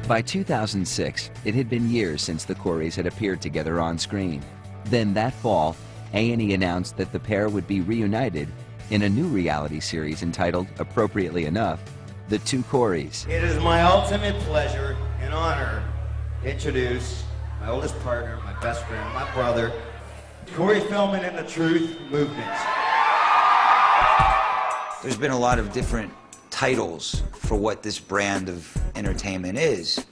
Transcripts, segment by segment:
By 2006, it had been years since the Coreys had appeared together on screen. Then that fall, A&E announced that the pair would be reunited in a new reality series entitled, appropriately enough, The Two Coreys. It is my ultimate pleasure and honor to introduce my oldest partner, my best friend, my brother, Corey Feldman and the Truth Movement. There's been a lot of different titles for what this brand of entertainment is.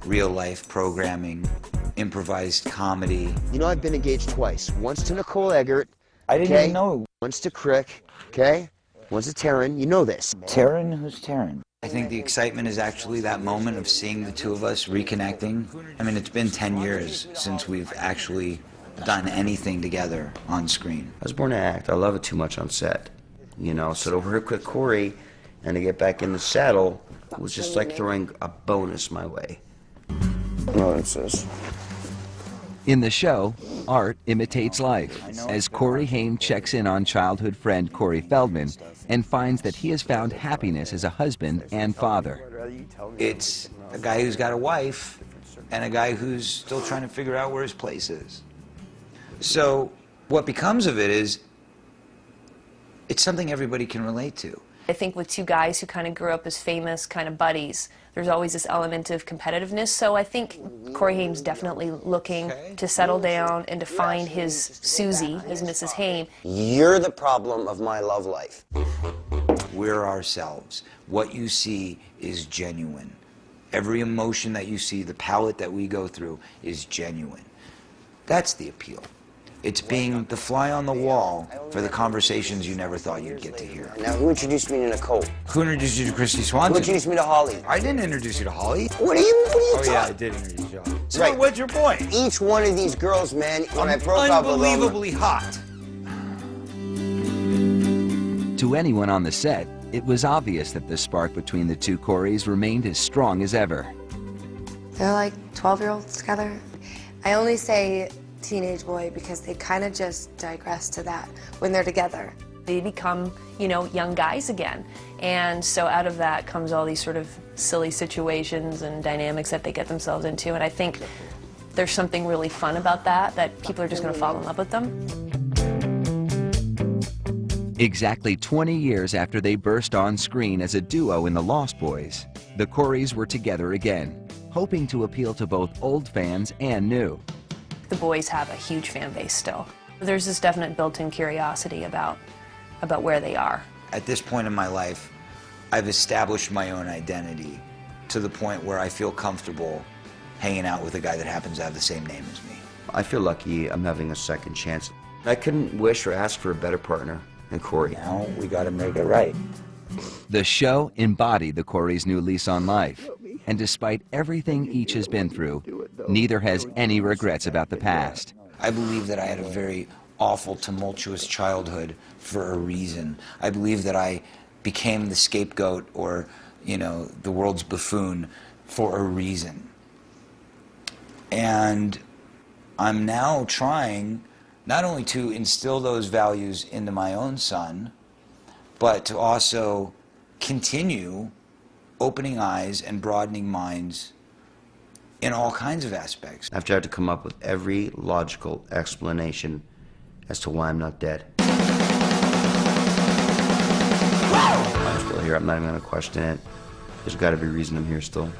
Real life programming, improvised comedy. You know, I've been engaged twice. Once to Nicole Eggert. I didn't even know. Once to Crick, okay? Once to Taryn. You know this. Taryn? Who's Taryn? I think the excitement is actually that moment of seeing the two of us reconnecting. I mean, it's been 10 years since we've actually done anything together on screen. I was born to act. I love it too much on set. You know, so to work with Corey and to get back in the saddle was just like throwing a bonus my way. Oh, it says. In the show, art imitates life, as Corey Haim checks in on childhood friend Corey Feldman and finds that he has found happiness as a husband and father. It's a guy who's got a wife and a guy who's still trying to figure out where his place is. So what becomes of it is, it's something everybody can relate to. I think with two guys who kind of grew up as famous kind of buddies, there's always this element of competitiveness. So I think Corey Haim's definitely looking to settle down and to find his Susie, his Mrs. Haim. You're the problem of my love life. We're ourselves. What you see is genuine. Every emotion that you see, the palette that we go through is genuine. That's the appeal. It's being the fly on the wall for the conversations you never thought you'd get to hear. Now, who introduced me to Nicole? Who introduced you to Christy Swanson? Who introduced me to Holly? I didn't introduce you to Holly. What are you Oh yeah, I talking? did introduce you to Holly. So Right. what's your point? Each one of these girls, man, when I broke up with them... Unbelievably hot. To anyone on the set, it was obvious that the spark between the two Coreys remained as strong as ever. They're like 12-year-olds together. I only say teenage boy because they kind of just digress to that when they're together. They become, you know, young guys again. And so out of that comes all these sort of silly situations and dynamics that they get themselves into. And I think there's something really fun about that people are just going to fall in love with them. Exactly 20 years after they burst on screen as a duo in The Lost Boys, the Coreys were together again, hoping to appeal to both old fans and new. The boys have a huge fan base still. There's this definite built-in curiosity about where they are. At this point in my life, I've established my own identity to the point where I feel comfortable hanging out with a guy that happens to have the same name as me. I feel lucky I'm having a second chance. I couldn't wish or ask for a better partner than Corey. Now we gotta make it right. The show embodied the Coreys' new lease on life, and despite everything each has been through, neither has any regrets about the past. I believe that I had a very awful, tumultuous childhood for a reason. I believe that I became the scapegoat or, you know, the world's buffoon for a reason. And I'm now trying not only to instill those values into my own son, but to also continue opening eyes and broadening minds in all kinds of aspects. I've tried to come up with every logical explanation as to why I'm not dead. I'm still here. I'm not even going to question it. There's got to be a reason I'm here still.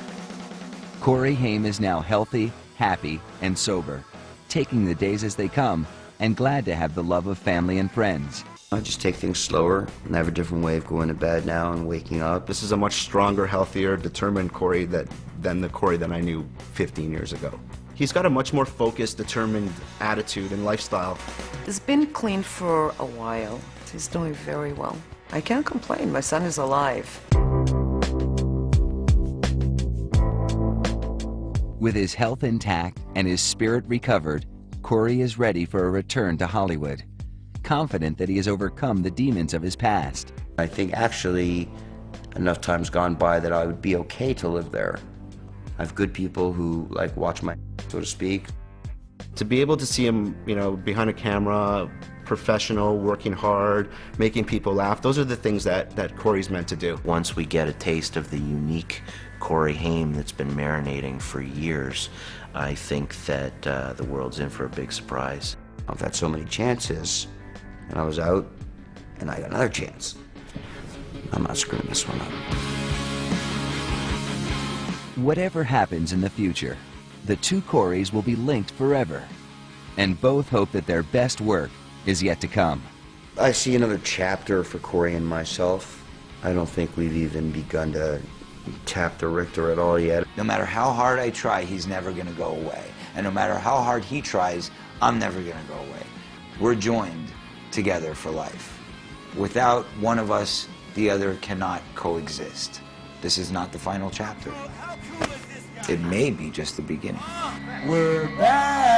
Corey Haim is now healthy, happy, and sober, taking the days as they come and glad to have the love of family and friends. I just take things slower and I have a different way of going to bed now and waking up. This is a much stronger, healthier, determined Corey than the Corey that I knew 15 years ago. He's got a much more focused, determined attitude and lifestyle. He's been clean for a while. He's doing very well. I can't complain. My son is alive. With his health intact and his spirit recovered, Corey is ready for a return to Hollywood, confident that he has overcome the demons of his past. I think actually enough time's gone by that I would be okay to live there. I have good people who like watch my so to speak. To be able to see him, you know, behind a camera, professional, working hard, making people laugh, those are the things that Corey's meant to do. Once we get a taste of the unique Corey Haim that's been marinating for years. I think that the world's in for a big surprise. I've had so many chances, and I was out, and I got another chance. I'm not screwing this one up. Whatever happens in the future, the two Coreys will be linked forever, and both hope that their best work is yet to come. I see another chapter for Corey and myself. I don't think we've even begun to tap the Richter at all yet. No matter how hard I try, he's never going to go away. And no matter how hard he tries, I'm never going to go away. We're joined together for life. Without one of us, the other cannot coexist. This is not the final chapter. It may be just the beginning. We're back!